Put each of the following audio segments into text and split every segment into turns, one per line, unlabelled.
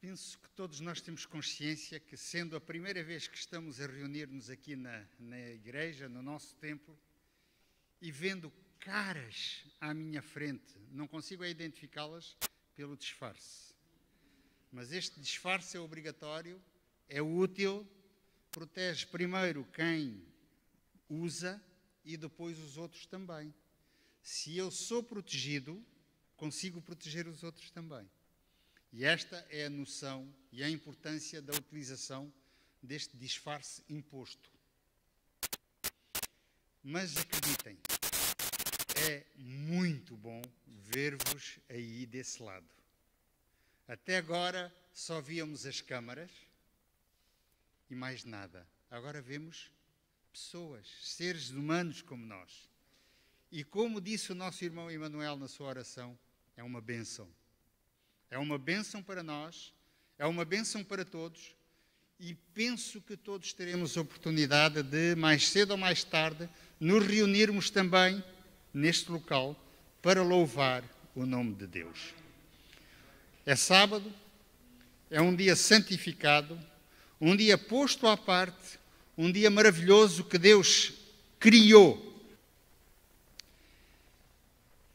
Penso que todos nós temos consciência que, sendo a primeira vez que estamos a reunir-nos aqui na igreja, no nosso templo, e vendo caras à minha frente, não consigo identificá-las pelo disfarce. Mas este disfarce é obrigatório, é útil, protege primeiro quem usa e depois os outros também. Se eu sou protegido, consigo proteger os outros também. E esta é a noção e a importância da utilização deste disfarce imposto. Mas acreditem, é muito bom ver-vos aí desse lado. Até agora só víamos as câmaras e mais nada. Agora vemos pessoas, seres humanos como nós. E como disse o nosso irmão Emanuel na sua oração, é uma bênção. É uma bênção para nós, é uma bênção para todos, e penso que todos teremos oportunidade de, mais cedo ou mais tarde, nos reunirmos também neste local para louvar o nome de Deus. É sábado, é um dia santificado, um dia posto à parte, um dia maravilhoso que Deus criou.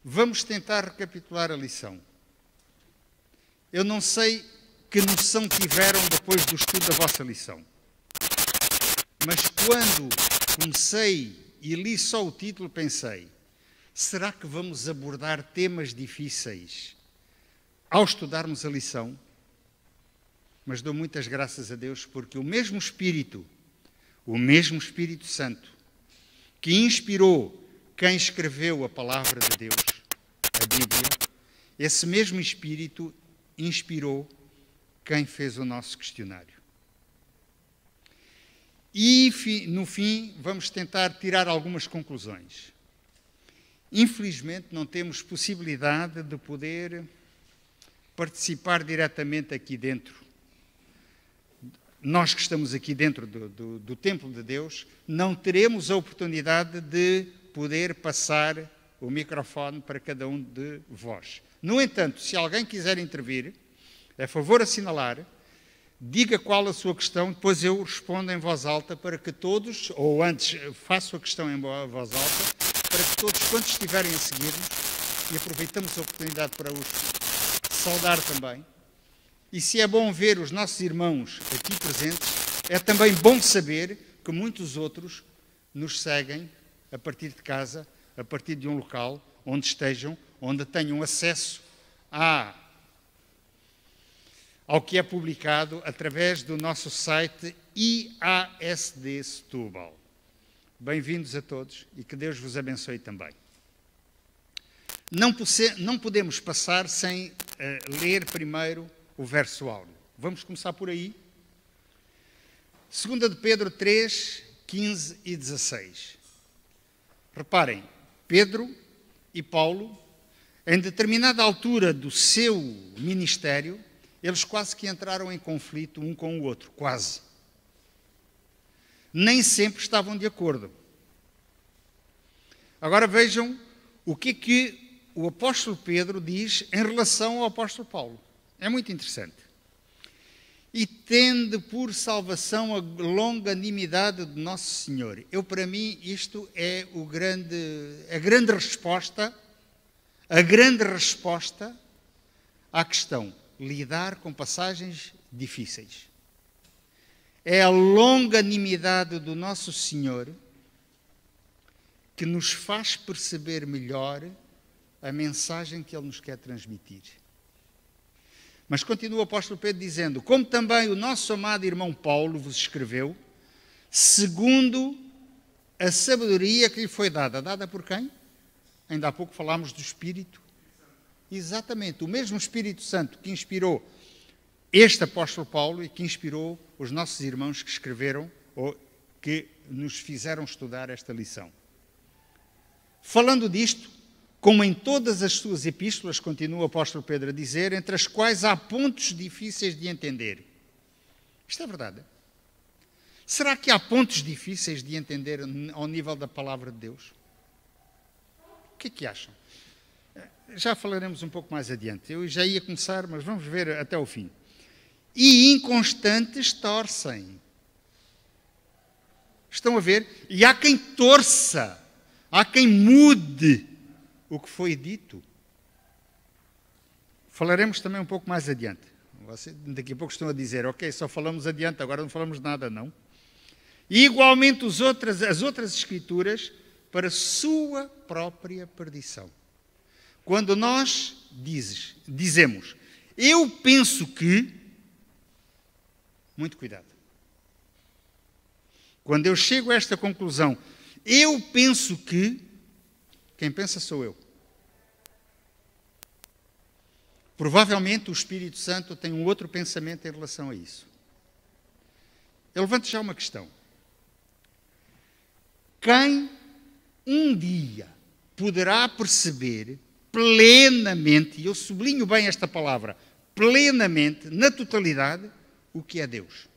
Vamos tentar recapitular a lição. Eu não sei que noção tiveram depois do estudo da vossa lição. Mas quando comecei e li só o título, pensei, será que vamos abordar temas difíceis ao estudarmos a lição? Mas dou muitas graças a Deus porque o mesmo Espírito Santo, que inspirou quem escreveu a palavra de Deus, a Bíblia, esse mesmo Espírito inspirou quem fez o nosso questionário. E, no fim, vamos tentar tirar algumas conclusões. Infelizmente, não temos possibilidade de poder participar diretamente aqui dentro. Nós que estamos aqui dentro do templo de Deus, não teremos a oportunidade de poder passar o microfone para cada um de vós. No entanto, se alguém quiser intervir, é favor assinalar, diga qual a sua questão, depois eu respondo em voz alta para que todos, ou antes faço a questão em voz alta, para que todos, quando estiverem a seguir-nos, e aproveitamos a oportunidade para os saudar também, e se é bom ver os nossos irmãos aqui presentes, é também bom saber que muitos outros nos seguem a partir de casa, a partir de um local onde estejam, onde tenham acesso ao que é publicado através do nosso site IASD Setúbal. Bem-vindos a todos e que Deus vos abençoe também. Não podemos passar sem ler primeiro o verso áureo. Vamos começar por aí. 2 de Pedro 3, 15 e 16. Reparem, Pedro e Paulo, em determinada altura do seu ministério, eles quase que entraram em conflito um com o outro, quase. Nem sempre estavam de acordo. Agora vejam o que o apóstolo Pedro diz em relação ao apóstolo Paulo. É muito interessante. E tende por salvação a longanimidade de Nosso Senhor. Para mim, isto é a grande resposta à questão. Lidar com passagens difíceis. É a longanimidade do Nosso Senhor que nos faz perceber melhor a mensagem que Ele nos quer transmitir. Mas continua o apóstolo Pedro dizendo, como também o nosso amado irmão Paulo vos escreveu, segundo a sabedoria que lhe foi dada. Dada por quem? Ainda há pouco falámos do Espírito. Exatamente, o mesmo Espírito Santo que inspirou este apóstolo Paulo e que inspirou os nossos irmãos que escreveram ou que nos fizeram estudar esta lição. Falando disto, como em todas as suas epístolas, continua o apóstolo Pedro a dizer, entre as quais há pontos difíceis de entender. Isto é verdade. Será que há pontos difíceis de entender ao nível da palavra de Deus? O que é que acham? Já falaremos um pouco mais adiante. Eu já ia começar, mas vamos ver até o fim. e inconstantes torcem. Estão a ver? E há quem torça, há quem mude o que foi dito. Falaremos também um pouco mais adiante. Daqui a pouco estão a dizer, ok, só falamos adiante, agora não falamos nada, não. E igualmente as outras escrituras para sua própria perdição. Quando nós dizemos, eu penso que, muito cuidado. Quando eu chego a esta conclusão, eu penso que, quem pensa sou eu. Provavelmente o Espírito Santo tem um outro pensamento em relação a isso. Eu levanto já uma questão. Quem um dia poderá perceber plenamente, e eu sublinho bem esta palavra, plenamente, na totalidade, o que é Deus?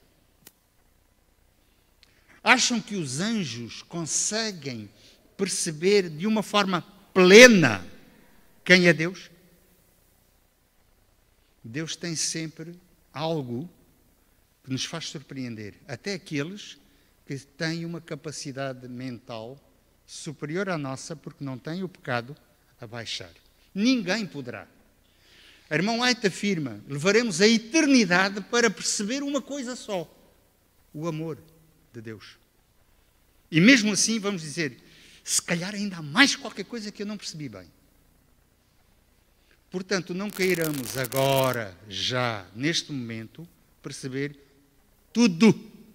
Acham que os anjos conseguem perceber de uma forma plena quem é Deus? Deus tem sempre algo que nos faz surpreender, até aqueles que têm uma capacidade mental superior à nossa, porque não têm o pecado a baixar. Ninguém poderá. Irmão White afirma, levaremos a eternidade para perceber uma coisa só, o amor de Deus. E mesmo assim vamos dizer, se calhar ainda há mais qualquer coisa que eu não percebi bem. Portanto, não queiramos agora, já, neste momento, perceber tudo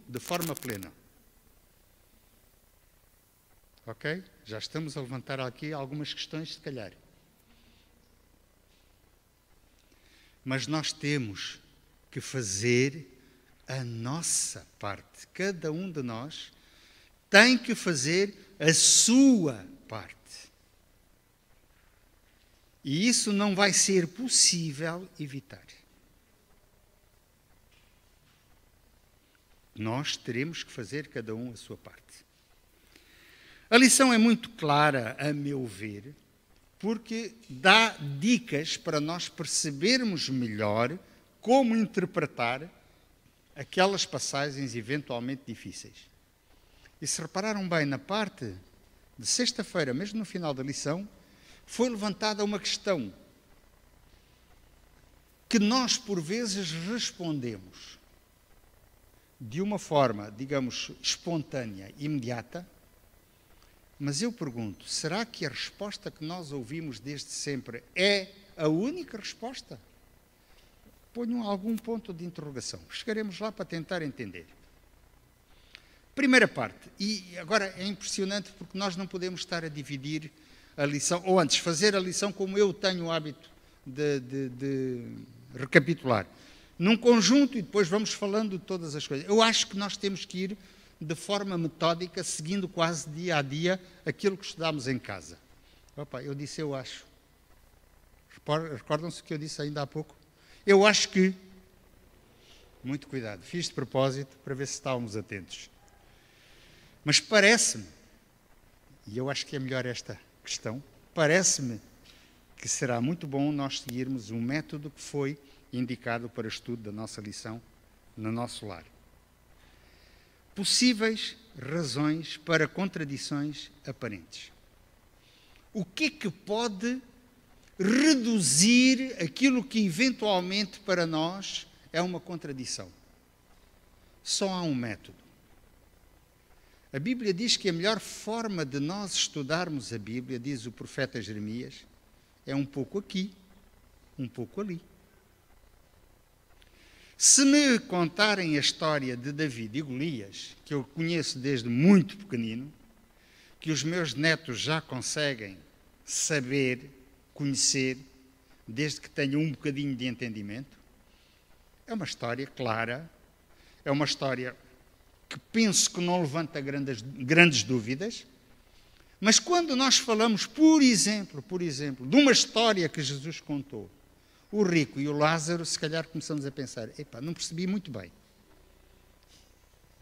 de forma plena. Ok? Já estamos a levantar aqui algumas questões, se calhar. Mas nós temos que fazer a nossa parte. Cada um de nós tem que fazer a sua parte. E isso não vai ser possível evitar. Nós teremos que fazer cada um a sua parte. A lição é muito clara, a meu ver, porque dá dicas para nós percebermos melhor como interpretar aquelas passagens eventualmente difíceis. E se repararam bem, na parte de sexta-feira, mesmo no final da lição, foi levantada uma questão que nós, por vezes, respondemos de uma forma, digamos, espontânea, imediata, mas eu pergunto, será que a resposta que nós ouvimos desde sempre é a única resposta? Ponham algum ponto de interrogação. Chegaremos lá para tentar entender. Primeira parte, e agora é impressionante porque nós não podemos estar a dividir a lição, ou antes, fazer a lição como eu tenho o hábito de recapitular. Num conjunto e depois vamos falando de todas as coisas. Eu acho que nós temos que ir de forma metódica, seguindo quase dia a dia aquilo que estudámos em casa. Opa, eu disse eu acho. Recordam-se o que eu disse ainda há pouco? Eu acho que... Muito cuidado, fiz de propósito para ver se estávamos atentos. Mas parece-me, e eu acho que é melhor esta questão, parece-me que será muito bom nós seguirmos um método que foi indicado para estudo da nossa lição no nosso lar. Possíveis razões para contradições aparentes. O que é que pode reduzir aquilo que eventualmente para nós é uma contradição? Só há um método. A Bíblia diz que a melhor forma de nós estudarmos a Bíblia, diz o profeta Jeremias, é um pouco aqui, um pouco ali. Se me contarem a história de David e Golias, que eu conheço desde muito pequenino, que os meus netos já conseguem saber, conhecer, desde que tenham um bocadinho de entendimento, é uma história clara, é uma história que penso que não levanta grandes dúvidas, mas quando nós falamos, por exemplo, de uma história que Jesus contou, o rico e o Lázaro, se calhar começamos a pensar, epá, não percebi muito bem.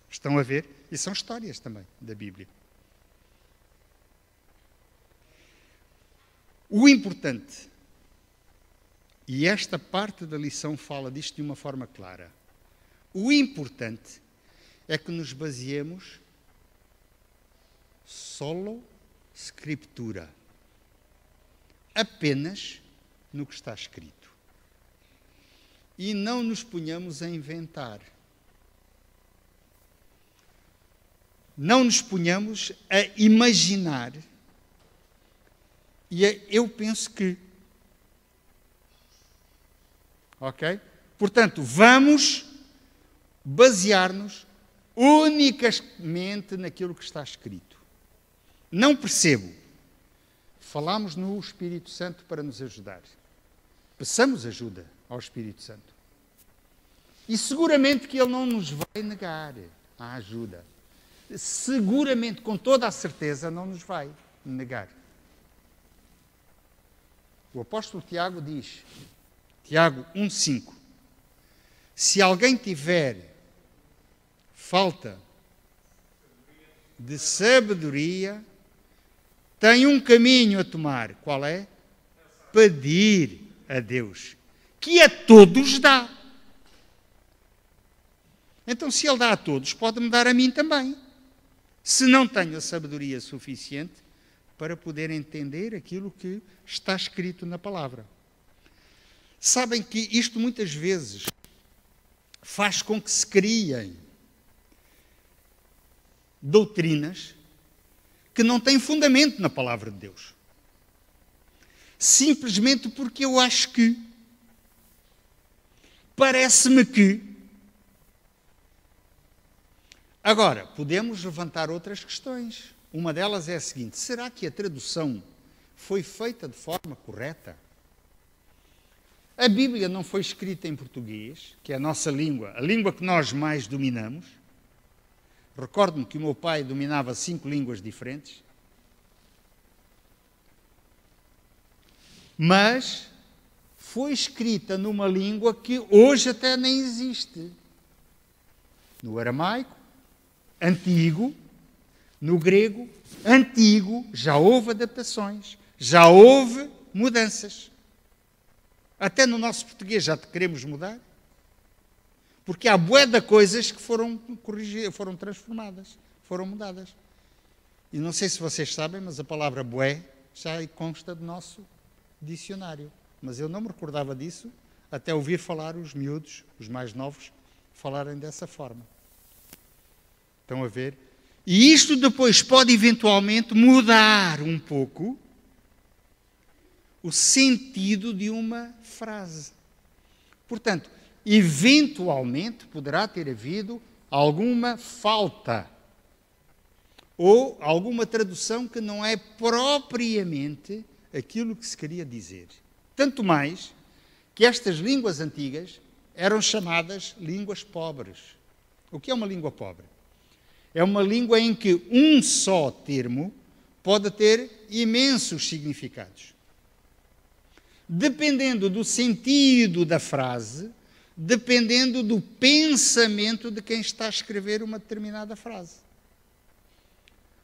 Estão a ver? E são histórias também da Bíblia. O importante, e esta parte da lição fala disto de uma forma clara, O importante é que nos baseemos solo scriptura, apenas no que está escrito. E não nos ponhamos a inventar. Não nos ponhamos a imaginar. E eu penso que. Ok? Portanto, vamos basear-nos unicamente naquilo que está escrito. Não percebo. Falamos no Espírito Santo para nos ajudar. Peçamos ajuda ao Espírito Santo. E seguramente que Ele não nos vai negar a ajuda. Seguramente, com toda a certeza, não nos vai negar. O apóstolo Tiago diz, Tiago 1,5, se alguém tiver falta de sabedoria, tem um caminho a tomar. Qual é? Pedir a Deus, que a todos dá. Então, se Ele dá a todos, pode-me dar a mim também. Se não tenho a sabedoria suficiente para poder entender aquilo que está escrito na palavra. Sabem que isto muitas vezes faz com que se criem doutrinas que não têm fundamento na palavra de Deus. Simplesmente porque eu acho que, parece-me que. Agora, podemos levantar outras questões. Uma delas é a seguinte: será que a tradução foi feita de forma correta? A Bíblia não foi escrita em português, que é a nossa língua, a língua que nós mais dominamos. Recordo-me que o meu pai dominava 5 línguas diferentes. Mas foi escrita numa língua que hoje até nem existe. No aramaico, antigo, no grego, antigo, já houve adaptações, já houve mudanças. Até no nosso português já queremos mudar. Porque há bué de coisas que foram corrigidas, foram transformadas, foram mudadas. E não sei se vocês sabem, mas a palavra bué já consta do nosso dicionário. Mas eu não me recordava disso até ouvir falar os miúdos, os mais novos, falarem dessa forma. Estão a ver? E isto depois pode eventualmente mudar um pouco o sentido de uma frase. Portanto, eventualmente poderá ter havido alguma falta ou alguma tradução que não é propriamente aquilo que se queria dizer. Tanto mais que estas línguas antigas eram chamadas línguas pobres. O que é uma língua pobre? É uma língua em que um só termo pode ter imensos significados. Dependendo do sentido da frase, dependendo do pensamento de quem está a escrever uma determinada frase.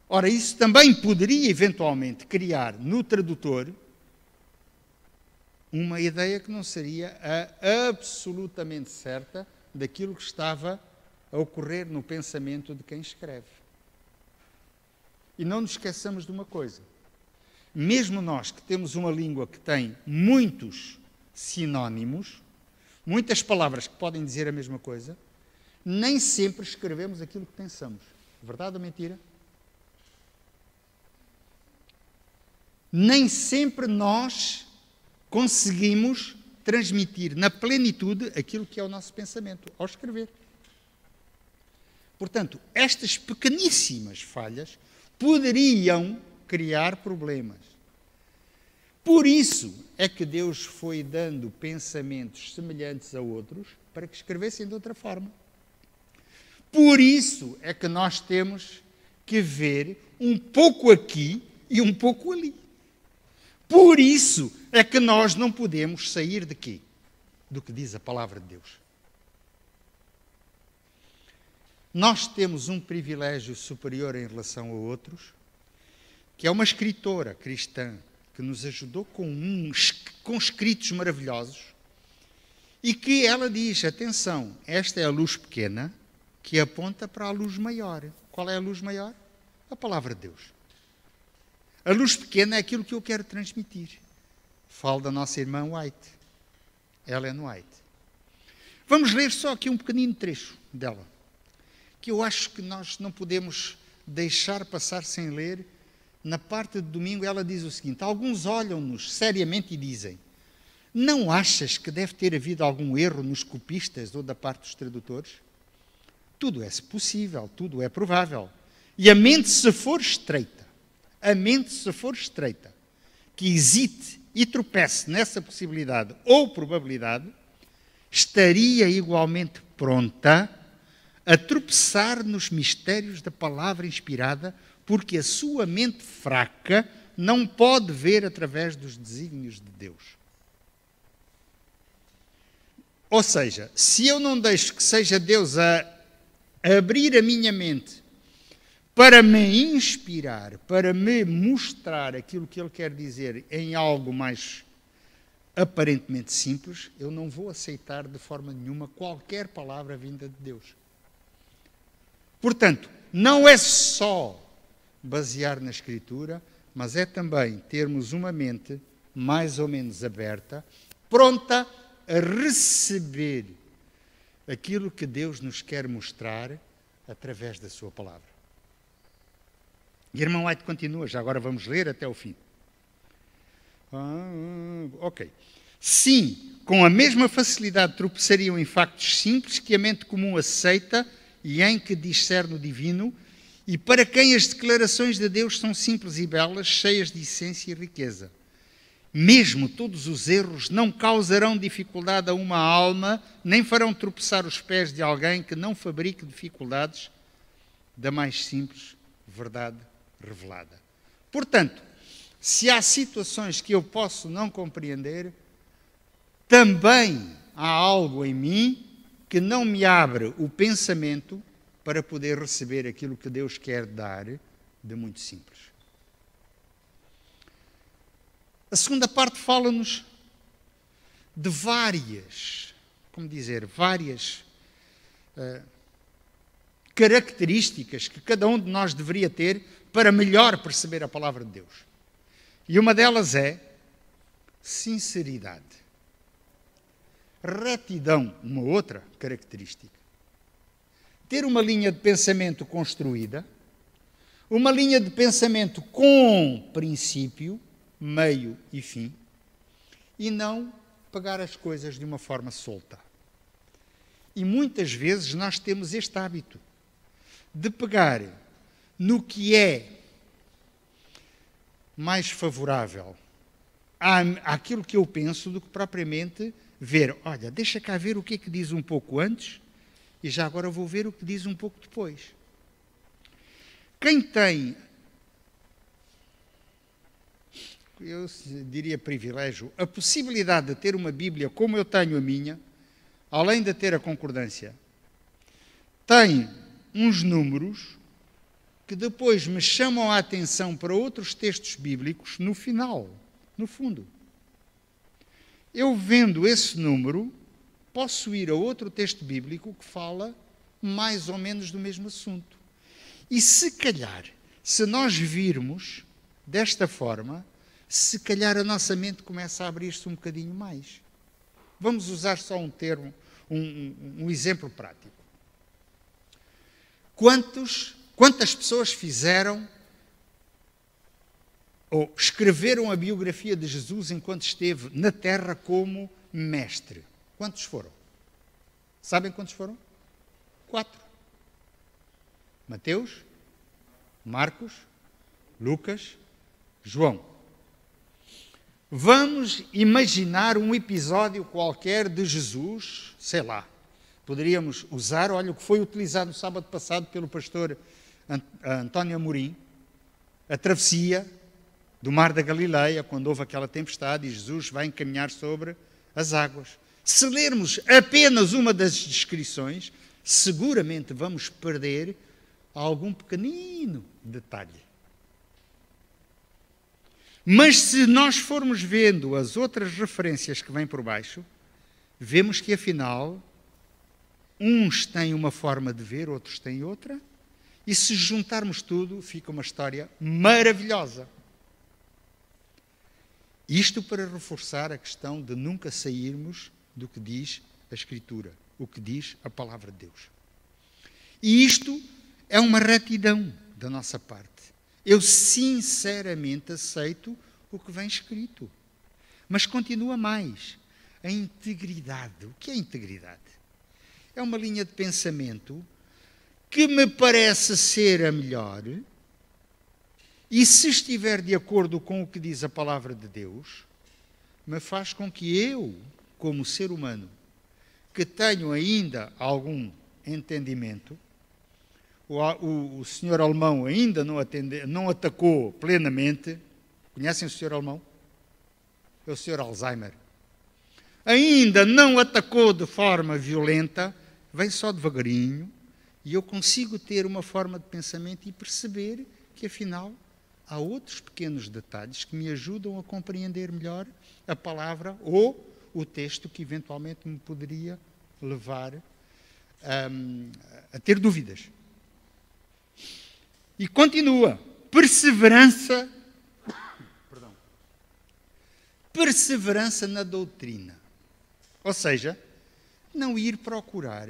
Ora, isso também poderia eventualmente criar no tradutor uma ideia que não seria a absolutamente certa daquilo que estava a ocorrer no pensamento de quem escreve. E não nos esqueçamos de uma coisa. Mesmo nós que temos uma língua que tem muitos sinónimos, muitas palavras que podem dizer a mesma coisa, nem sempre escrevemos aquilo que pensamos. Verdade ou mentira? Nem sempre nós conseguimos transmitir na plenitude aquilo que é o nosso pensamento ao escrever. Portanto, estas pequeníssimas falhas poderiam criar problemas. Por isso é que Deus foi dando pensamentos semelhantes a outros para que escrevessem de outra forma. Por isso é que nós temos que ver um pouco aqui e um pouco ali. Por isso é que nós não podemos sair de quê? Do que diz a palavra de Deus. Nós temos um privilégio superior em relação a outros, que é uma escritora cristã que nos ajudou com escritos maravilhosos E que ela diz, atenção, esta é a luz pequena que aponta para a luz maior. Qual é a luz maior? A palavra de Deus. A luz pequena é aquilo que eu quero transmitir. Falo da nossa irmã White, Ellen White. Vamos ler só aqui um pequenino trecho dela, que eu acho que nós não podemos deixar passar sem ler. Na parte de domingo ela diz o seguinte: alguns olham-nos seriamente e dizem: não achas que deve ter havido algum erro nos copistas ou da parte dos tradutores? Tudo é possível, tudo é provável. E a mente se for estreita, que hesite e tropece nessa possibilidade ou probabilidade, estaria igualmente pronta a tropeçar nos mistérios da palavra inspirada, porque a sua mente fraca não pode ver através dos desígnios de Deus. Ou seja, se eu não deixo que seja Deus a abrir a minha mente para me inspirar, para me mostrar aquilo que Ele quer dizer em algo mais aparentemente simples, eu não vou aceitar de forma nenhuma qualquer palavra vinda de Deus. Portanto, não é só basear na Escritura, mas é também termos uma mente mais ou menos aberta, pronta a receber aquilo que Deus nos quer mostrar através da sua palavra. E irmão White continua, já agora vamos ler até o fim. Ok. Sim, com a mesma facilidade tropeçariam em factos simples que a mente comum aceita e em que discerne o divino, e para quem as declarações de Deus são simples e belas, cheias de essência e riqueza. Mesmo todos os erros não causarão dificuldade a uma alma, nem farão tropeçar os pés de alguém que não fabrique dificuldades da mais simples verdade revelada. Portanto, se há situações que eu posso não compreender, também há algo em mim que não me abre o pensamento para poder receber aquilo que Deus quer dar de muito simples. A segunda parte fala-nos de várias características que cada um de nós deveria ter para melhor perceber a palavra de Deus. E uma delas é sinceridade. Retidão, uma outra característica. Ter uma linha de pensamento construída, uma linha de pensamento com princípio, meio e fim, e não pegar as coisas de uma forma solta. E muitas vezes nós temos este hábito de pegar no que é mais favorável àquilo que eu penso do que propriamente ver, olha, deixa cá ver o que é que diz um pouco antes e já agora vou ver o que diz um pouco depois. Quem tem, eu diria privilégio, a possibilidade de ter uma Bíblia como eu tenho a minha, além de ter a concordância, tem uns números que depois me chamam a atenção para outros textos bíblicos no final, no fundo. Eu vendo esse número, posso ir a outro texto bíblico que fala mais ou menos do mesmo assunto. E se calhar, se nós virmos desta forma, se calhar a nossa mente começa a abrir-se um bocadinho mais. Vamos usar só um termo, um exemplo prático. Quantas pessoas fizeram ou escreveram a biografia de Jesus enquanto esteve na terra como mestre? Quantos foram? Sabem quantos foram? 4. Mateus, Marcos, Lucas, João. Vamos imaginar um episódio qualquer de Jesus, sei lá, poderíamos usar, olha, o que foi utilizado no sábado passado pelo pastor António Amorim, a travessia do Mar da Galileia, quando houve aquela tempestade e Jesus vai encaminhar sobre as águas. Se lermos apenas uma das descrições, seguramente vamos perder algum pequenino detalhe. Mas se nós formos vendo as outras referências que vêm por baixo, vemos que, afinal, uns têm uma forma de ver, outros têm outra, e se juntarmos tudo, fica uma história maravilhosa. Isto para reforçar a questão de nunca sairmos do que diz a Escritura, o que diz a Palavra de Deus. E isto é uma retidão da nossa parte. Eu sinceramente aceito o que vem escrito. Mas continua mais. A integridade. O que é integridade? É uma linha de pensamento que me parece ser a melhor, e se estiver de acordo com o que diz a Palavra de Deus, me faz com que eu, como ser humano, que tenho ainda algum entendimento, o senhor alemão ainda não atacou plenamente. Conhecem o senhor alemão? É o senhor Alzheimer. Ainda não atacou de forma violenta, vem só devagarinho, e eu consigo ter uma forma de pensamento e perceber que, afinal, há outros pequenos detalhes que me ajudam a compreender melhor a palavra ou o texto que eventualmente me poderia levar a ter dúvidas. E continua. Perseverança. Perseverança na doutrina. Ou seja, não ir procurar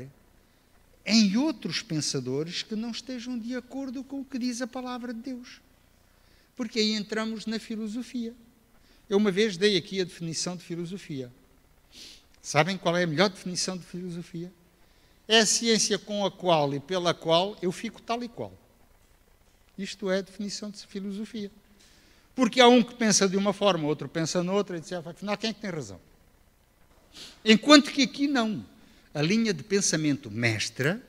em outros pensadores que não estejam de acordo com o que diz a Palavra de Deus. Porque aí entramos na filosofia. Eu uma vez dei aqui a definição de filosofia. Sabem qual é a melhor definição de filosofia? É a ciência com a qual e pela qual eu fico tal e qual. Isto é a definição de filosofia. Porque há um que pensa de uma forma, outro pensa noutra, e diz, afinal, quem é que tem razão? Enquanto que aqui não. A linha de pensamento mestra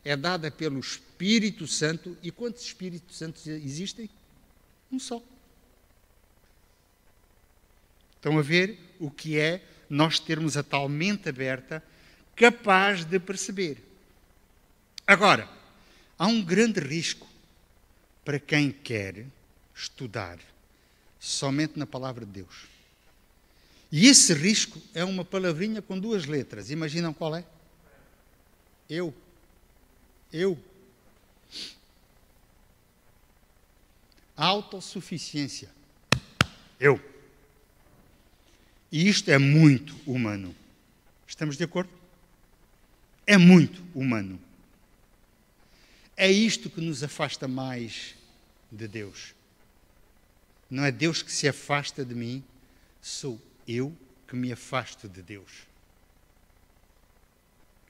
é dada pelo Espírito Santo. E quantos Espíritos Santos existem? Um só. Estão a ver o que é nós termos a tal mente aberta, capaz de perceber. Agora, há um grande risco para quem quer estudar somente na Palavra de Deus. E esse risco é uma palavrinha com duas letras. Imaginam qual é? Eu. Autossuficiência. Eu. E isto é muito humano. Estamos de acordo? É muito humano. É isto que nos afasta mais de Deus. Não é Deus que se afasta de mim, sou eu que me afasto de Deus.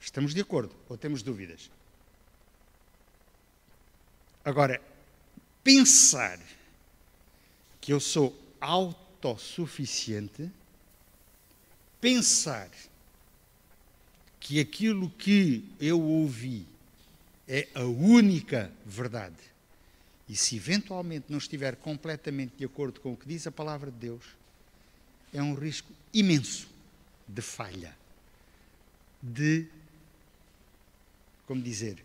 Estamos de acordo ou temos dúvidas? Agora, pensar que eu sou autossuficiente, pensar que aquilo que eu ouvi é a única verdade, e se eventualmente não estiver completamente de acordo com o que diz a Palavra de Deus, é um risco imenso de falha, de, como dizer,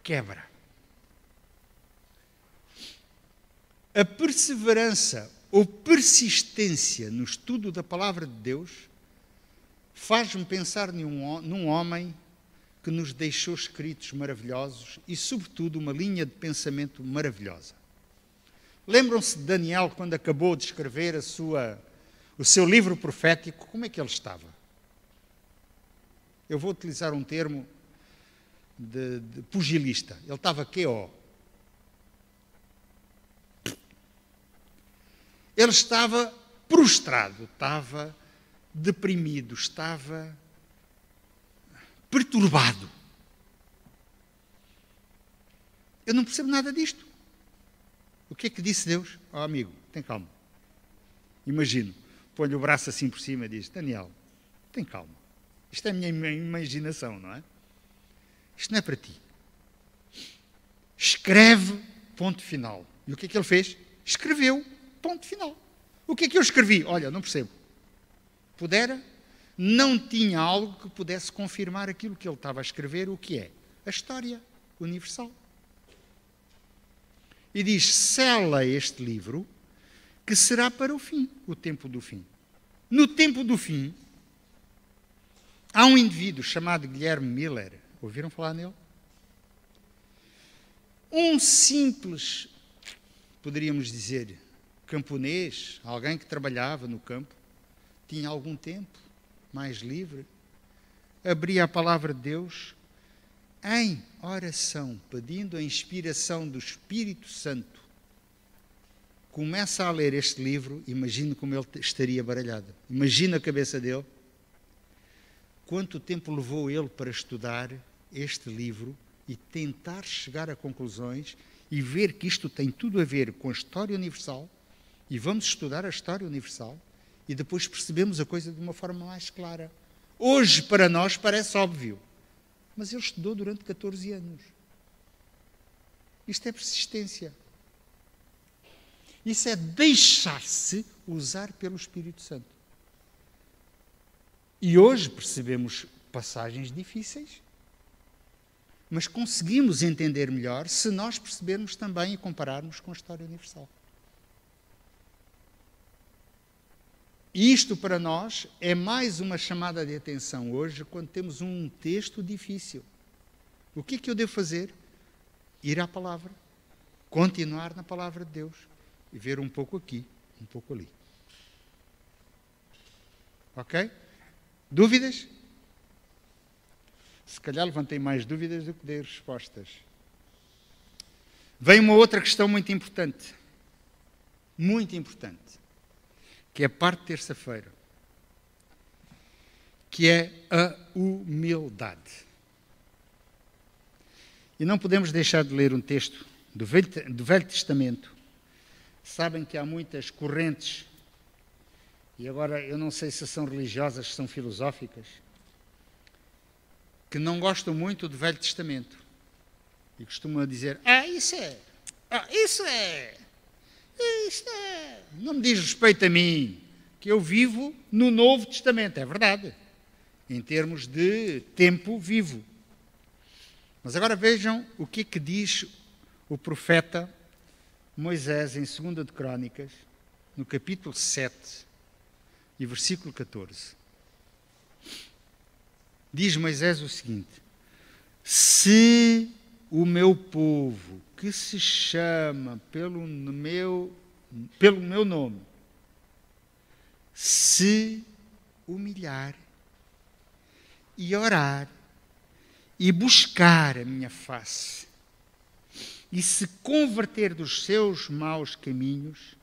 quebra. A perseverança ou persistência no estudo da Palavra de Deus faz-me pensar num homem que nos deixou escritos maravilhosos e, sobretudo, uma linha de pensamento maravilhosa. Lembram-se de Daniel, quando acabou de escrever o seu livro profético, como é que ele estava? Eu vou utilizar um termo de pugilista. Ele estava Q.O. Ele estava prostrado, estava deprimido, estava perturbado. Eu não percebo nada disto. O que é que disse Deus? Oh, amigo, tem calma. Imagino, põe o braço assim por cima e diz, Daniel, tem calma. Isto é a minha imaginação, não é? Isto não é para ti. Escreve, ponto final. E o que é que ele fez? Escreveu, ponto final. O que é que eu escrevi? Olha, não percebo. Pudera, não tinha algo que pudesse confirmar aquilo que ele estava a escrever, o que é? A história universal. E diz, sela este livro, que será para o fim, o tempo do fim. No tempo do fim, Há um indivíduo chamado Guilherme Miller, ouviram falar nele? Um simples, poderíamos dizer, camponês, alguém que trabalhava no campo, tinha algum tempo mais livre, abria a palavra de Deus em oração, pedindo a inspiração do Espírito Santo. Começa a ler este livro, imagino como ele estaria baralhado. Imagina a cabeça dele. Quanto tempo levou ele para estudar este livro e tentar chegar a conclusões e ver que isto tem tudo a ver com a história universal, e vamos estudar a história universal e depois percebemos a coisa de uma forma mais clara. Hoje, para nós, parece óbvio, mas ele estudou durante 14 anos. Isto é persistência. Isso é deixar-se usar pelo Espírito Santo. E hoje percebemos passagens difíceis, mas conseguimos entender melhor se nós percebermos também e compararmos com a história universal. E isto para nós é mais uma chamada de atenção hoje, quando temos um texto difícil. O que é que eu devo fazer? Ir à palavra, continuar na palavra de Deus e ver um pouco aqui, um pouco ali. Ok? Dúvidas? Se calhar levantei mais dúvidas do que dei respostas. Vem uma outra questão muito importante, que é a parte de terça-feira, que é a humildade. E não podemos deixar de ler um texto do Velho Testamento. Sabem que há muitas correntes, e agora eu não sei se são religiosas, se são filosóficas, que não gostam muito do Velho Testamento. E costumam dizer, isso é, não me diz respeito a mim, que eu vivo no Novo Testamento. É verdade, em termos de tempo vivo. Mas agora vejam o que é que diz o profeta Moisés em 2 de Crônicas, no capítulo 7 e versículo 14. Diz Moisés o seguinte: se o meu povo, que se chama pelo meu nome, se humilhar e orar e buscar a minha face e se converter dos seus maus caminhos,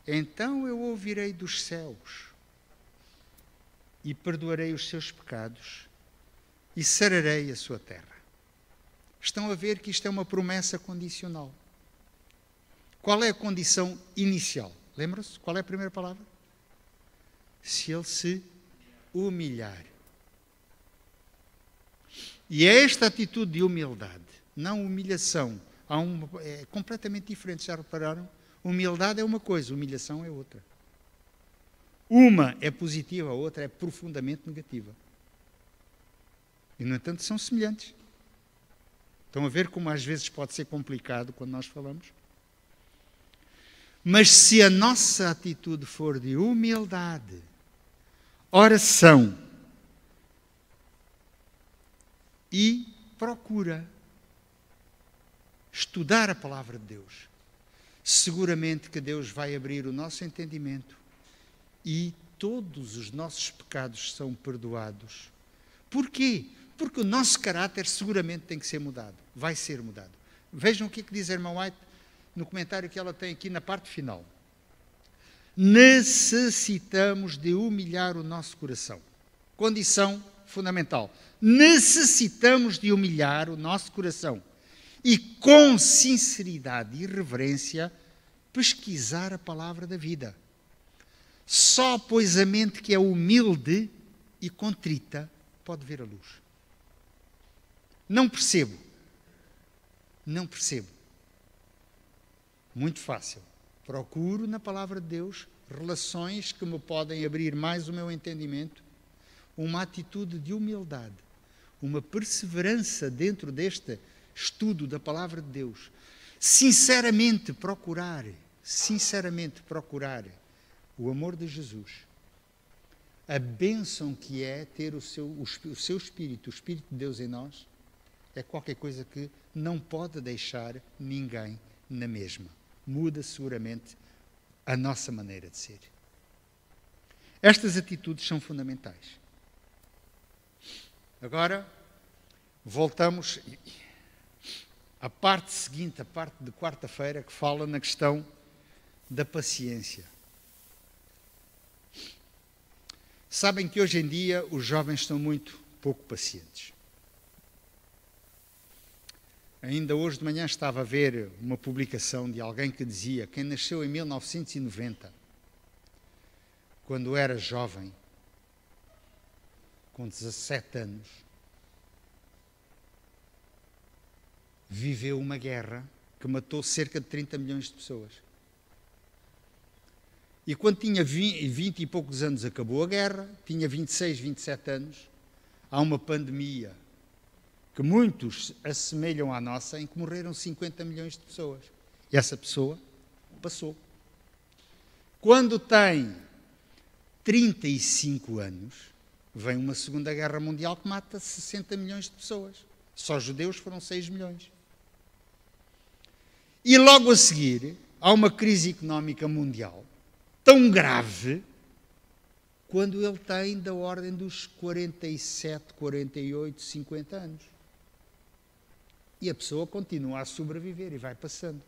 então eu ouvirei dos céus e perdoarei os seus pecados e sararei a sua terra. Estão a ver que isto é uma promessa condicional. Qual é a condição inicial? Lembram-se? Qual é a primeira palavra? Se ele se humilhar. E é esta atitude de humildade, não humilhação. É completamente diferente, já repararam? Humildade é uma coisa, humilhação é outra. Uma é positiva, a outra é profundamente negativa. E, no entanto, são semelhantes. Estão a ver como às vezes pode ser complicado quando nós falamos? Mas se a nossa atitude for de humildade, oração e procura estudar a palavra de Deus, seguramente que Deus vai abrir o nosso entendimento e todos os nossos pecados são perdoados. Porquê? Porque o nosso caráter seguramente tem que ser mudado. Vai ser mudado. Vejam o que diz a irmã White no comentário que ela tem aqui na parte final. Necessitamos de humilhar o nosso coração. Condição fundamental. Necessitamos de humilhar o nosso coração e, com sinceridade e reverência, pesquisar a palavra da vida. Só, pois, a mente que é humilde e contrita pode ver a luz. Não percebo. Muito fácil. Procuro na palavra de Deus relações que me podem abrir mais o meu entendimento, uma atitude de humildade, uma perseverança dentro deste estudo da palavra de Deus. Sinceramente procurar o amor de Jesus. a bênção que é ter o seu Espírito, o Espírito de Deus em nós, é qualquer coisa que não pode deixar ninguém na mesma. Muda seguramente a nossa maneira de ser. Estas atitudes são fundamentais. Agora, voltamos à parte seguinte, a parte de quarta-feira, que fala na questão da paciência. Sabem que hoje em dia os jovens estão muito pouco pacientes. Ainda hoje de manhã estava a ver uma publicação de alguém que dizia: quem nasceu em 1990, quando era jovem, com 17 anos, viveu uma guerra que matou cerca de 30 milhões de pessoas. E quando tinha 20 e poucos anos acabou a guerra, tinha 26, 27 anos, há uma pandemia que muitos assemelham à nossa, em que morreram 50 milhões de pessoas. E essa pessoa passou. Quando tem 35 anos, vem uma Segunda Guerra Mundial que mata 60 milhões de pessoas. Só judeus foram 6 milhões. E logo a seguir, há uma crise económica mundial tão grave, quando ele tem da ordem dos 47, 48, 50 anos. E a pessoa continua a sobreviver e vai passando.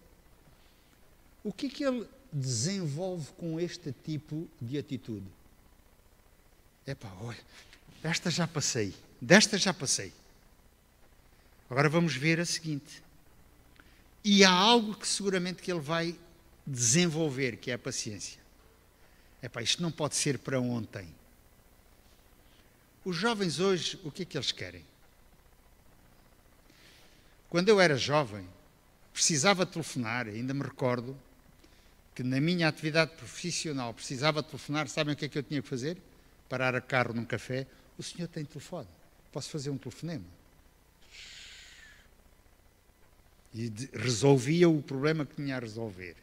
O que é que ele desenvolve com este tipo de atitude? Epá, olha, desta já passei. Agora vamos ver a seguinte. E há algo que seguramente que ele vai desenvolver, que é a paciência. Epá, isto não pode ser para ontem. Os jovens hoje, o que é que eles querem? Quando eu era jovem, precisava telefonar, ainda me recordo que na minha atividade profissional precisava telefonar, sabem o que é que eu tinha que fazer? Parar a carro num café. O senhor tem telefone, posso fazer um telefonema? E resolvia o problema que tinha a resolver.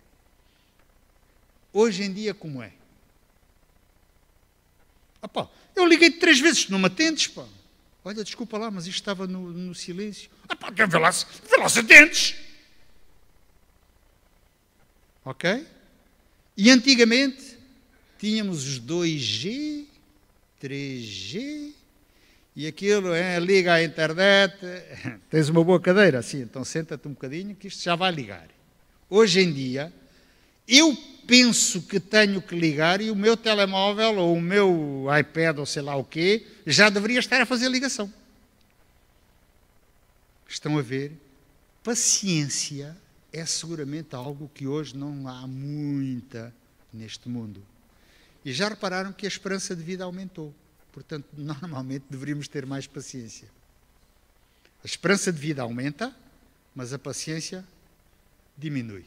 Hoje em dia, como é? Pá, eu liguei 3 vezes, não me atendes, pá. Olha, desculpa lá, mas isto estava no silêncio. Pá, vê lá se atendes. Ok? E antigamente tínhamos os 2G, 3G, e aquilo, liga à internet, tens uma boa cadeira, assim, então senta-te um bocadinho que isto já vai ligar. Hoje em dia, eu penso que tenho que ligar e o meu telemóvel ou o meu iPad ou sei lá o quê, já deveria estar a fazer ligação. Estão a ver? Paciência é seguramente algo que hoje não há muita neste mundo. E já repararam que a esperança de vida aumentou. Portanto, normalmente deveríamos ter mais paciência. A esperança de vida aumenta, mas a paciência diminui.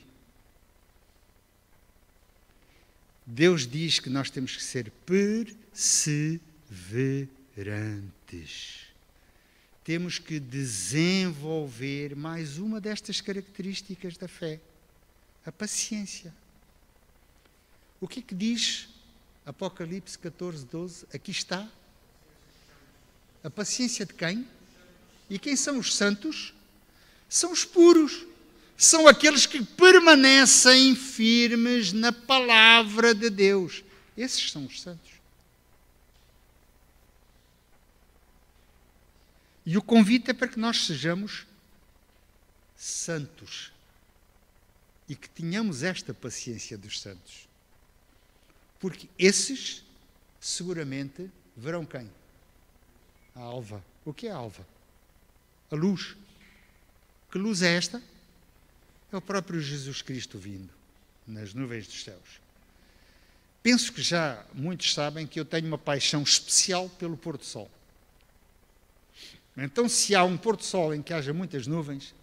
Deus diz que nós temos que ser perseverantes. Temos que desenvolver mais uma destas características da fé, a paciência. O que é que diz Apocalipse 14, 12? Aqui está. A paciência de quem? E quem são os santos? São os puros. São aqueles que permanecem firmes na palavra de Deus. Esses são os santos. E o convite é para que nós sejamos santos e que tenhamos esta paciência dos santos. Porque esses, seguramente, verão quem? A alva. O que é a alva? A luz. Que luz é esta? É o próprio Jesus Cristo vindo nas nuvens dos céus. Penso que já muitos sabem que eu tenho uma paixão especial pelo pôr-do-sol. Então, se há um pôr-do-sol em que haja muitas nuvens,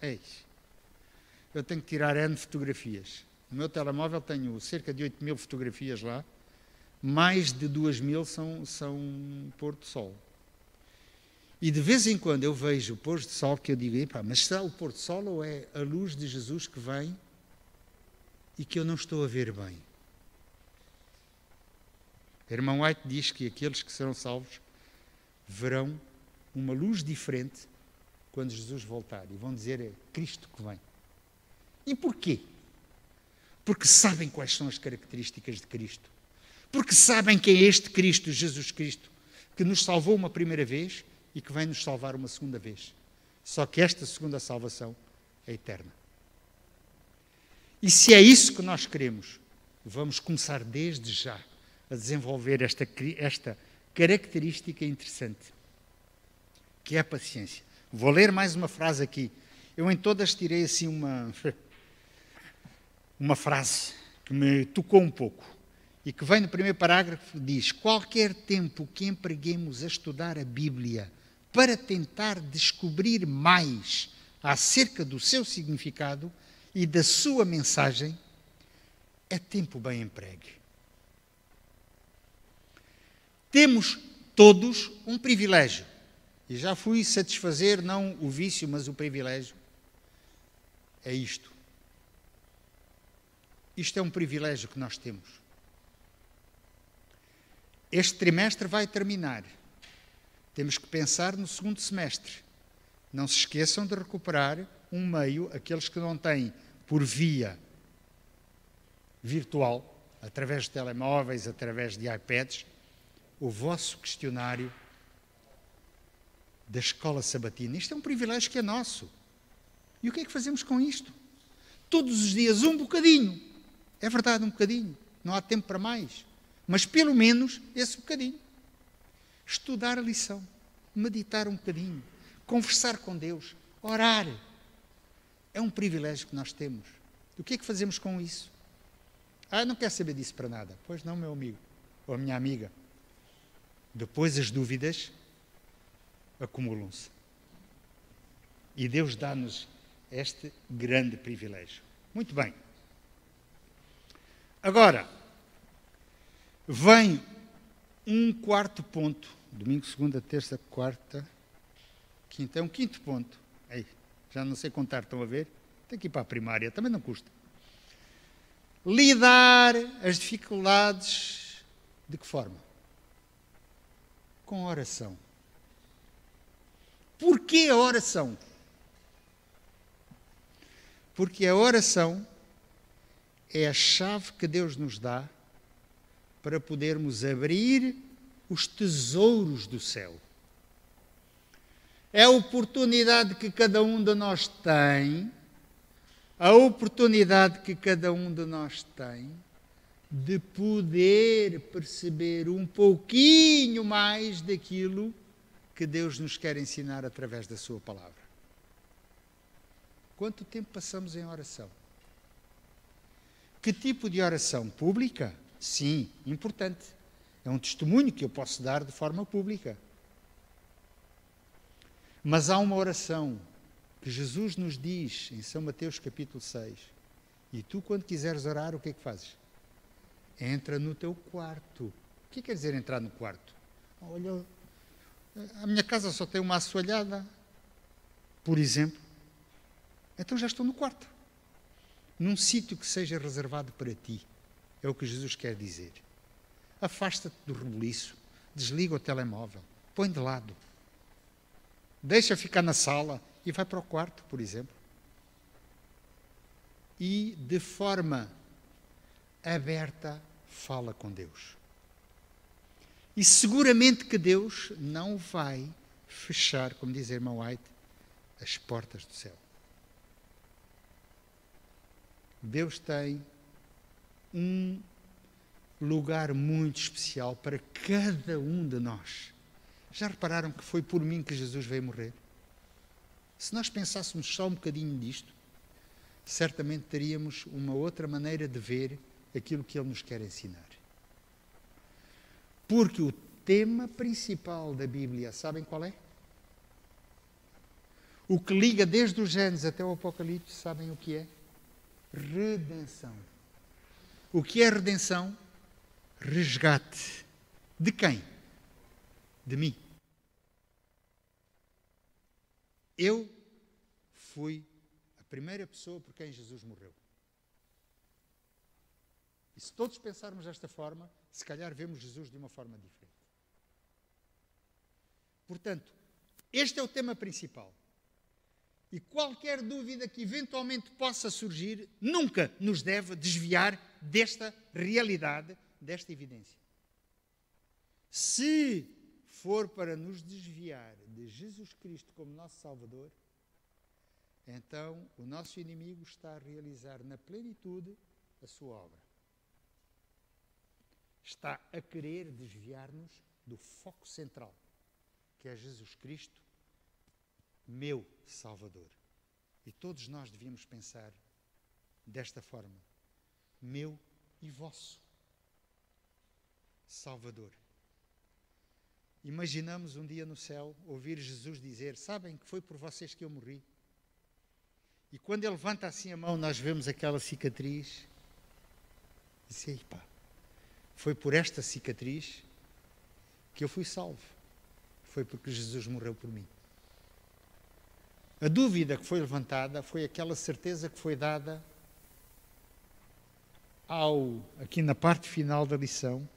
eu tenho que tirar N fotografias. No meu telemóvel tenho cerca de 8.000 fotografias lá, mais de 2.000 são pôr-do-sol. E de vez em quando eu vejo o pôr-do-sol que eu digo, mas será o pôr-do-sol ou é a luz de Jesus que vem e que eu não estou a ver bem? Irmão White diz que aqueles que serão salvos verão uma luz diferente quando Jesus voltar. E vão dizer, é Cristo que vem. E porquê? Porque sabem quais são as características de Cristo. Porque sabem que é este Cristo, Jesus Cristo, que nos salvou uma primeira vez e que vem nos salvar uma segunda vez. Só que esta segunda salvação é eterna. E se é isso que nós queremos, vamos começar desde já a desenvolver esta característica interessante, que é a paciência. Vou ler mais uma frase aqui. Eu em todas tirei assim uma frase que me tocou um pouco e que vem no primeiro parágrafo, diz: qualquer tempo que empreguemos a estudar a Bíblia para tentar descobrir mais acerca do seu significado e da sua mensagem, é tempo bem empregue. Temos todos um privilégio. E já fui satisfazer não o vício, mas o privilégio. É isto. Isto é um privilégio que nós temos. Este trimestre vai terminar. Temos que pensar no segundo semestre. Não se esqueçam de recuperar um meio, aqueles que não têm por via virtual, através de telemóveis, através de iPads, o vosso questionário da escola sabatina. Isto é um privilégio que é nosso. E o que é que fazemos com isto? Todos os dias um bocadinho. É verdade, um bocadinho. Não há tempo para mais. Mas pelo menos esse bocadinho. Estudar a lição. Meditar um bocadinho. Conversar com Deus. Orar. É um privilégio que nós temos. E o que é que fazemos com isso? Não quero saber disso para nada. Pois não, meu amigo. Ou a minha amiga. Depois as dúvidas acumulam-se. E Deus dá-nos este grande privilégio. Muito bem. Agora, vem um quarto ponto. Domingo, segunda, terça, quarta, quinta. É um quinto ponto. Ei, já não sei contar, estão a ver? Tem que ir para a primária, também não custa. Lidar as dificuldades de que forma? Com oração. Porquê a oração? Porque a oração é a chave que Deus nos dá para podermos abrir os tesouros do céu. É a oportunidade que cada um de nós tem, a oportunidade que cada um de nós tem de poder perceber um pouquinho mais daquilo que Deus nos quer ensinar através da sua palavra. Quanto tempo passamos em oração? Que tipo de oração? Pública? Sim, importante. É um testemunho que eu posso dar de forma pública. Mas há uma oração que Jesus nos diz em São Mateus capítulo 6. E tu, quando quiseres orar, o que é que fazes? Entra no teu quarto. O que quer dizer entrar no quarto? Olha, a minha casa só tem uma assoalhada, por exemplo. Então já estou no quarto. Num sítio que seja reservado para ti. É o que Jesus quer dizer. Afasta-te do rebuliço. Desliga o telemóvel. Põe de lado. Deixa ficar na sala e vai para o quarto, por exemplo. E de forma aberta fala com Deus. E seguramente que Deus não vai fechar, como diz a irmã White, as portas do céu. Deus tem um lugar muito especial para cada um de nós. Já repararam que foi por mim que Jesus veio morrer? Se nós pensássemos só um bocadinho disto, certamente teríamos uma outra maneira de ver aquilo que Ele nos quer ensinar. Porque o tema principal da Bíblia, sabem qual é? O que liga desde o Gênesis até o Apocalipse, sabem o que é? Redenção. O que é redenção? Resgate. De quem? De mim. Eu fui a primeira pessoa por quem Jesus morreu. E se todos pensarmos desta forma, se calhar vemos Jesus de uma forma diferente. Portanto, este é o tema principal. E qualquer dúvida que eventualmente possa surgir, nunca nos deve desviar desta realidade, desta evidência. Se for para nos desviar de Jesus Cristo como nosso Salvador, então o nosso inimigo está a realizar na plenitude a sua obra. Está a querer desviar-nos do foco central, que é Jesus Cristo, meu Salvador. E todos nós devíamos pensar desta forma: meu e vosso Salvador. Imaginamos um dia no céu ouvir Jesus dizer: sabem que foi por vocês que eu morri? E quando ele levanta assim a mão, nós vemos aquela cicatriz. E diz: pá, foi por esta cicatriz que eu fui salvo. Foi porque Jesus morreu por mim. A dúvida que foi levantada foi aquela certeza que foi dada aqui na parte final da lição,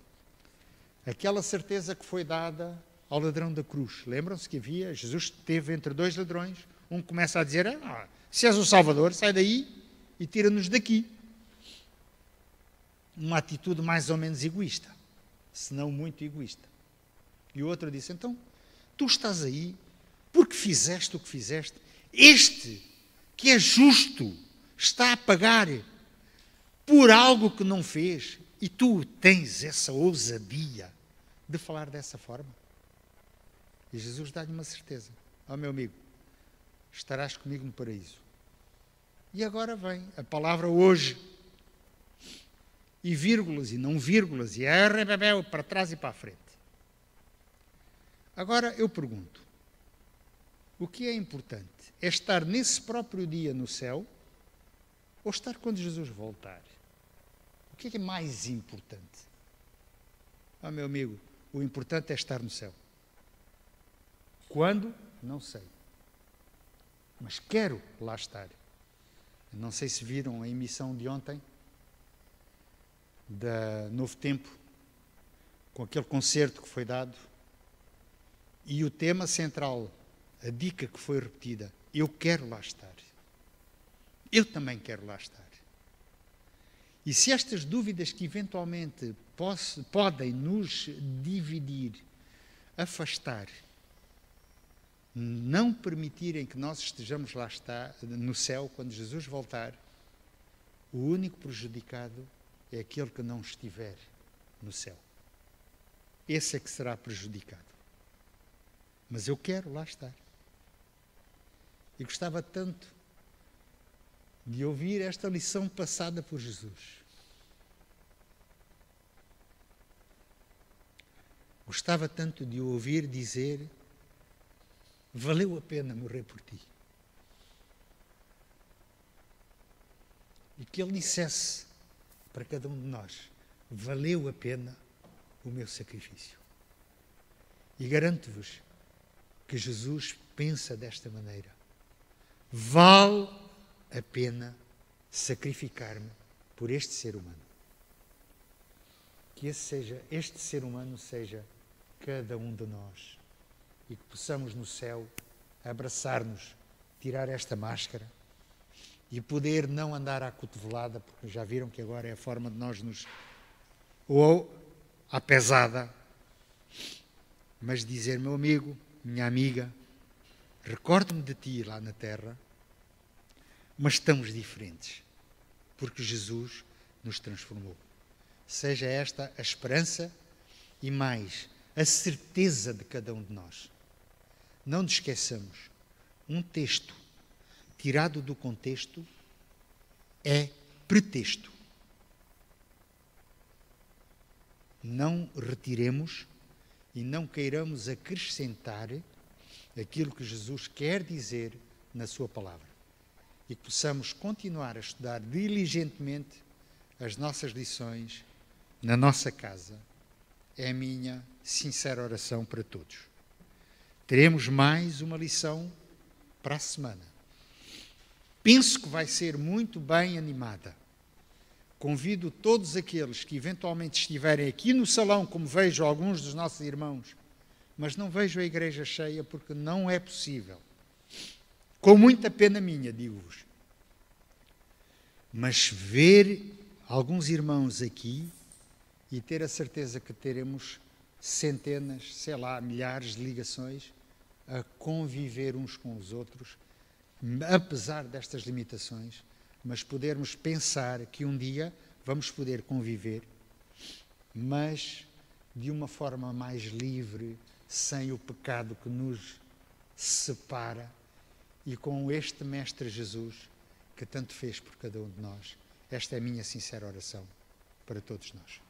aquela certeza que foi dada ao ladrão da cruz. Lembram-se que Jesus esteve entre dois ladrões, um começa a dizer: se és o Salvador, sai daí e tira-nos daqui. Uma atitude mais ou menos egoísta, se não muito egoísta. E o outro disse: então, tu estás aí porque fizeste o que fizeste. Este, que é justo, está a pagar por algo que não fez, e tu tens essa ousadia de falar dessa forma. E Jesus dá-lhe uma certeza: meu amigo, estarás comigo no paraíso. E agora vem a palavra hoje, e vírgulas e não vírgulas, e para trás e para a frente. Agora eu pergunto: o que é importante? É estar nesse próprio dia no céu, ou estar quando Jesus voltar? O que é mais importante? Meu amigo, o importante é estar no céu. Quando? Não sei. Mas quero lá estar. Não sei se viram a emissão de ontem, da Novo Tempo, com aquele concerto que foi dado, e o tema central, a dica que foi repetida: eu quero lá estar. Eu também quero lá estar. E se estas dúvidas que eventualmente podem nos dividir, afastar, não permitirem que nós estejamos lá no céu quando Jesus voltar, o único prejudicado é aquele que não estiver no céu. Esse é que será prejudicado. Mas eu quero lá estar. E gostava tanto de ouvir esta lição passada por Jesus. Gostava tanto de o ouvir dizer: valeu a pena morrer por ti. E que ele dissesse para cada um de nós: valeu a pena o meu sacrifício. E garanto-vos que Jesus pensa desta maneira: vale a pena sacrificar-me por este ser humano. Que este ser humano seja cada um de nós, e que possamos no céu abraçar-nos, tirar esta máscara e poder não andar à cotovelada, porque já viram que agora é a forma de nós ou à pesada, mas dizer: meu amigo, minha amiga, recordo-me de ti lá na terra, mas estamos diferentes, porque Jesus nos transformou. Seja esta a esperança e mais a certeza de cada um de nós. Não nos esqueçamos, um texto tirado do contexto é pretexto. Não retiremos e não queiramos acrescentar aquilo que Jesus quer dizer na sua palavra. E que possamos continuar a estudar diligentemente as nossas lições na nossa casa. É a minha sincera oração para todos. Teremos mais uma lição para a semana. Penso que vai ser muito bem animada, convido todos aqueles que eventualmente estiverem aqui no salão, como vejo alguns dos nossos irmãos, mas não vejo a igreja cheia porque não é possível. Com muita pena minha, digo-vos. Mas ver alguns irmãos aqui e ter a certeza que teremos centenas, sei lá, milhares de ligações a conviver uns com os outros, apesar destas limitações, mas podermos pensar que um dia vamos poder conviver, mas de uma forma mais livre, sem o pecado que nos separa, e com este Mestre Jesus que tanto fez por cada um de nós. Esta é a minha sincera oração para todos nós.